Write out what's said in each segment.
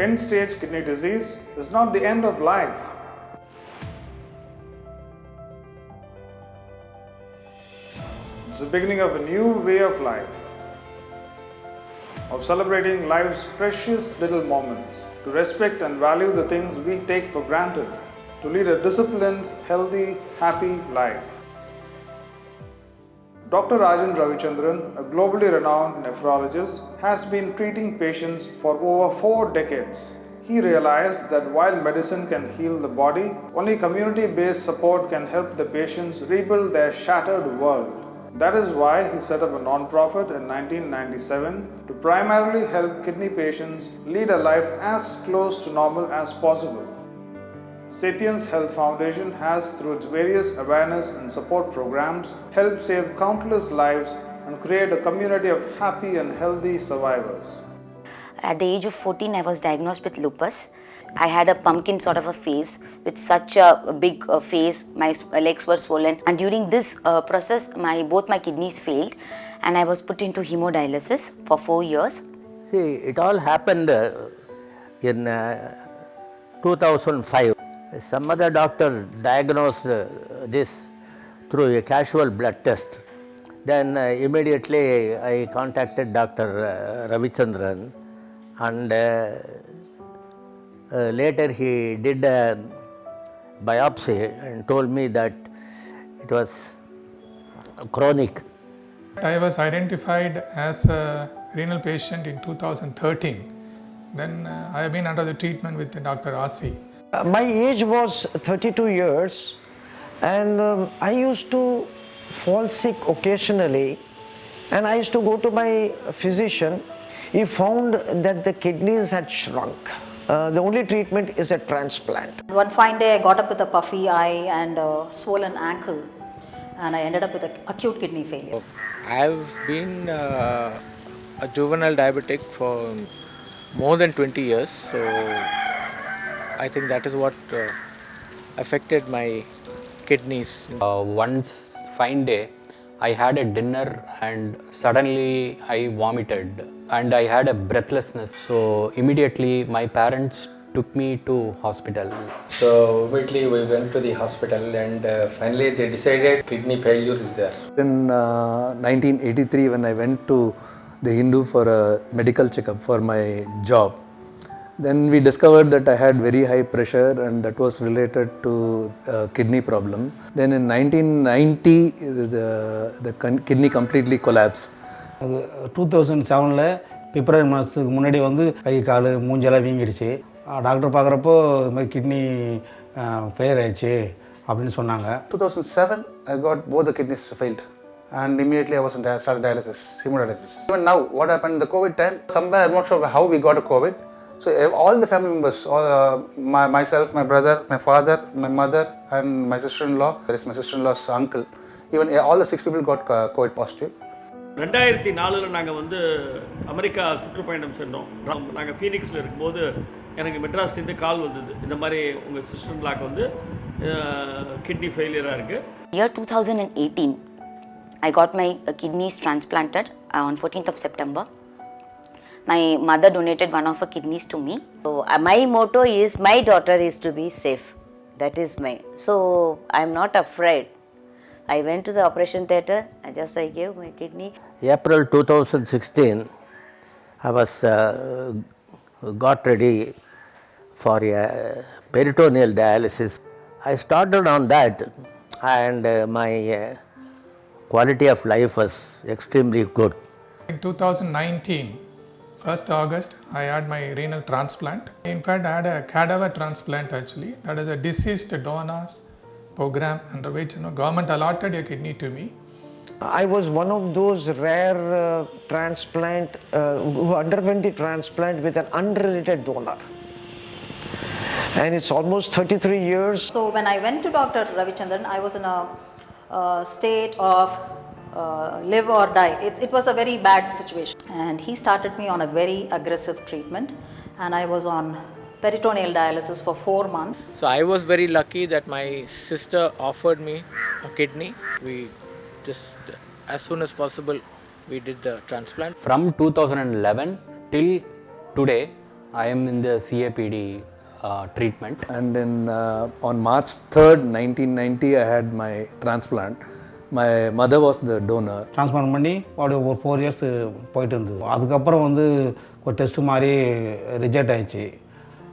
end-stage kidney disease is not the end of life. It's the beginning of a new way of life, of celebrating life's precious little moments, to respect and value the things we take for granted, to lead a disciplined, healthy, happy life. Dr. Rajan Ravichandran, a globally renowned nephrologist, has been treating patients for over 4 decades. He realized that while medicine can heal the body, only community-based support can help the patients rebuild their shattered world. That is why he set up a non-profit in 1997 to primarily help kidney patients lead a life as close to normal as possible. Sapiens Health Foundation has, through its various awareness and support programs, helped save countless lives and create a community of happy and healthy survivors. At the age of 14, I was diagnosed with lupus. I had a pumpkin sort of a face with such a big face. My legs were swollen, and during this process, both my kidneys failed, and I was put into hemodialysis for 4 years. See, it all happened in 2005. Some other doctor diagnosed this through a casual blood test. Then immediately I contacted Dr. Ravichandran, and later he did a biopsy and told me that it was chronic. I was identified as a renal patient in 2013. Then I have been under the treatment with Dr. Asi. My age was 32 years, and I used to fall sick occasionally, and I used to go to my physician. He found that the kidneys had shrunk. The only treatment is a transplant. One fine day I got up with a puffy eye and a swollen ankle, and I ended up with acute kidney failure. I've been a juvenile diabetic for more than 20 years, so I think that is what affected my kidneys. Once fine day, I had a dinner and suddenly I vomited and I had a breathlessness. So immediately my parents took me to hospital. So immediately we went to the hospital, and finally they decided kidney failure is there. In 1983, when I went to the Hindu for a medical checkup for my job, then we discovered that I had very high pressure, and that was related to kidney problem. Then in 1990, the kidney completely collapsed. 2007ல் பிப்ரவரி மாதத்துக்கு முன்னாடி வந்து கை கால் மூஞ்செல்லாம் வீங்கிடுச்சு. Doctor பார்க்குறப்போ இது மாதிரி kidney failure ஆயிடுச்சு அப்படின்னு சொன்னாங்க. 2007 I got both the kidneys failed, and immediately I was in started dialysis, hemodialysis. Even now, what happened in the COVID time, somewhere I'm not sure how we got a COVID. So all the family members, myself, my brother, my father, my mother, and my sister-in-law, there is my sister-in-law's uncle, even all the 6 people got COVID positive. 2004 நாங்கள் வந்து America சுற்றுப்பயணம் சென்றோம். நாங்கள் ஃபீனிக்ஸில் இருக்கும்போது எனக்கு மெட்ராஸ்லேருந்து கால் வந்தது, இந்த மாதிரி உங்கள் சிஸ்டர்-இன்-லாக்கு வந்து கிட்னி ஃபெயிலியராக இருக்குது. Year 2018, I got my kidneys transplanted on 14th of September. My mother donated one of her kidneys to me. So my motto is my daughter is to be safe. That is my. So I'm not afraid. I went to the operation theatre. I gave my kidney. April 2016, I was got ready for a peritoneal dialysis. I started on that, and my quality of life was extremely good. In 2019, 1st August, I had my renal transplant. In fact, I had a cadaver transplant actually. That is a deceased donors program under which government allotted a kidney to me. I was one of those rare transplant who underwent the transplant with an unrelated donor. And it's almost 33 years. So when I went to Dr. Ravichandran, I was in a state of live or die. It was a very bad situation, and he started me on a very aggressive treatment, and I was on peritoneal dialysis for 4 months. So I was very lucky that my sister offered me a kidney. We just as soon as possible we did the transplant. From 2011 till today, I am in the CAPD treatment. And then on March 3rd, 1990, I had my transplant. My mother was the donor. Transplant பண்ணி ஒரு 4 years போயிட்டு இருந்தது. அதுக்கப்புறம் வந்து ஒரு test மாதிரி reject ஆயிடுச்சு.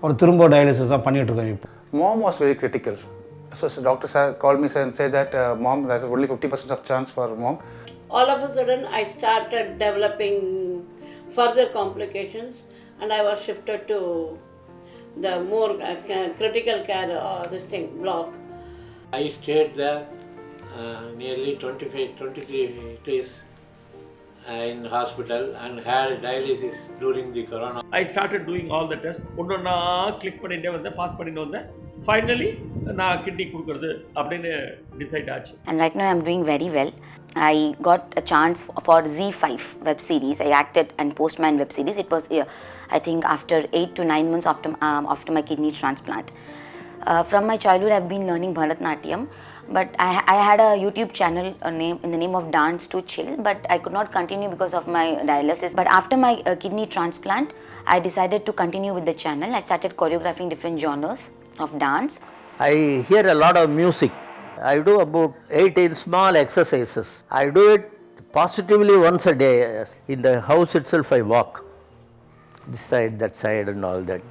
அவர் திரும்ப டயாலிசிஸ் தான் பண்ணிகிட்ருக்கோம் இப்போ. Mom was very critical. So doctor called me and said that mom, there's only 50% of chance for mom. All of a sudden I started developing further complications and I was shifted to the more critical care block. I stayed there nearly 23 days in hospital and had dialysis during the corona. I started doing all the tests. ஒன்றொன்னா click பண்ணிட்டே வந்தேன், pass பண்ணிட்டு வந்தேன். Finally நான் kidney கொடுக்குறது அப்படின்னு decide ஆச்சு. And right now I'm doing very well. I got a chance for Z5 web series. I acted in Postman web series. It was I think after 8 to 9 months after my kidney transplant. From my childhood I've been learning Bharatanatyam, but I had a YouTube channel in the name of Dance to Chill, but I could not continue because of my dialysis. But after my kidney transplant, I decided to continue with the channel. I started choreographing different genres of dance. I hear a lot of music. I do about 18 small exercises. I do it positively once a day. In the house itself I walk, this side, that side and all that.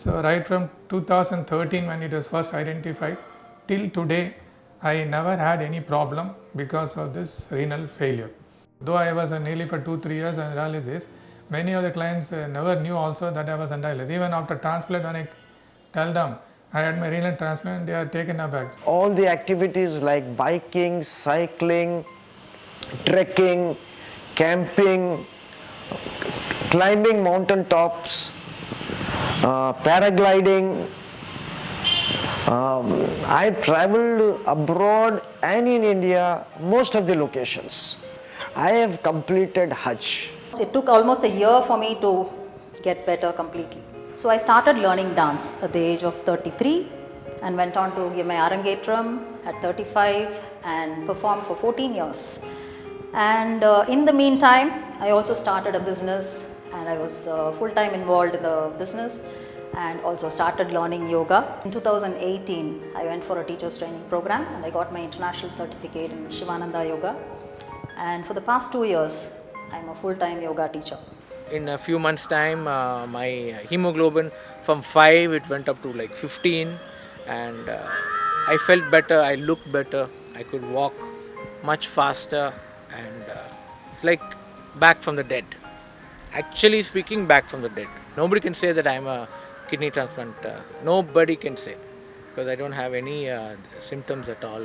So right from 2013 when it was first identified till today, I never had any problem because of this renal failure. Though I was nearly for 2-3 years on dialysis, many of the clients never knew also that I was on dialysis. Even after transplant, when I tell them I had my renal transplant, they are taken aback. All the activities like biking, cycling, trekking, camping, climbing mountain tops, paragliding. I traveled abroad and in India, most of the locations. I have completed Hajj. It took almost a year for me to get better completely. So I started learning dance at the age of 33 and went on to give my Arangetram at 35 and performed for 14 years. And in the meantime, I also started a business and I was full-time involved in the business and also started learning yoga. In 2018, I went for a teacher's training program and I got my international certificate in Shivananda Yoga. And for the past 2 years, I'm a full-time yoga teacher. In a few months' time, my hemoglobin from 5 it went up to like 15, and I felt better. I looked better. I could walk much faster, and it's like back from the dead. Actually speaking, back from the dead. Nobody can say that I'm a kidney transplant. Nobody can say, because I don't have any symptoms at all.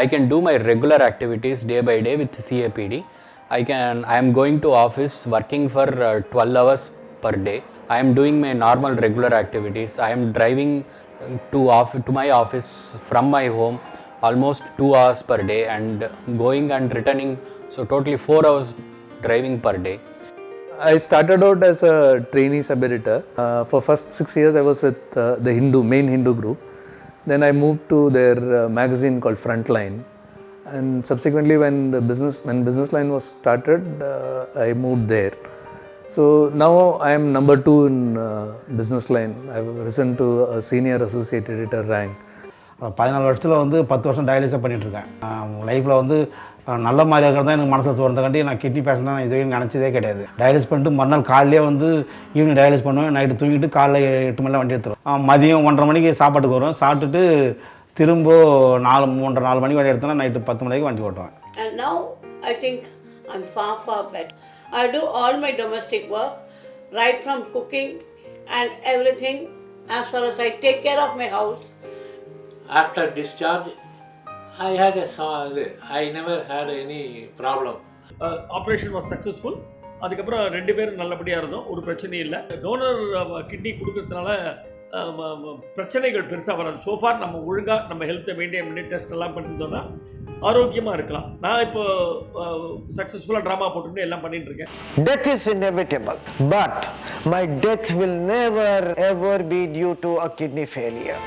I can do my regular activities day by day with CAPD. I am going to office working for 12 hours per day. I am doing my normal regular activities. I am driving to my office from my home almost 2 hours per day and going and returning, so totally 4 hours driving per day. I started out as a trainee sub-editor. For first 6 years I was with the main Hindu group. Then I moved to their magazine called Frontline. And subsequently when Businessline was started, I moved there. So now I am number 2 in Businessline. I have risen to a senior associate editor rank. 14 வருஷத்தில் வந்து 10 வருஷம் dialysis பண்ணிகிட்ருக்கேன். லைஃப்பில் வந்து நல்ல மாதிரி இருக்கிறது தான் எனக்கு மனசில் தோணுறதுக்காண்டி நான் கிட்னி பேஷண்ட் தான் இது வரைக்கும் நினச்சதே கிடையாது. டயாலிசிஸ் பண்ணிட்டு மறுநாள் காலையிலே வந்து ஈவினிங் டயாலிசிஸ் பண்ணுவேன், நைட்டு தூங்கிட்டு காலைல 8 மணிலாம் வண்டி எடுத்துருவோம். மதியம் 1:30 மணிக்கு சாப்பாட்டுக்கு வருவேன், சாப்பிட்டுட்டு திரும்ப 3:30-4 மணிக்கு வண்டி எடுத்தோன்னா நைட்டு 10 மணிக்கு வண்டி ஓட்டுவேன். And now I think I'm far better. I do all my domestic work, right from cooking and everything, as far as I take care of my house. After discharge, I never had any problem. Operation was successful. அதுக்கப்புறம் 2 பேரும் நல்லபடியாக இருந்தோம், ஒரு பிரச்சனையும் இல்லை. Toner kidney கொடுக்கறதுனால பிரச்சனைகள் பெருசாக வராது. சோஃபார் நம்ம ஒழுங்காக நம்ம ஹெல்த்தை மெயின்டைன் பண்ணி டெஸ்ட் எல்லாம் பண்ணியிருந்தோம்னா ஆரோக்கியமாக இருக்கலாம். நான் இப்போ சக்ஸஸ்ஃபுல்லாக ட்ராமா போட்டுட்டு எல்லாம் பண்ணிட்டு இருக்கேன். Death is inevitable, but my death will never ever be due to a kidney failure.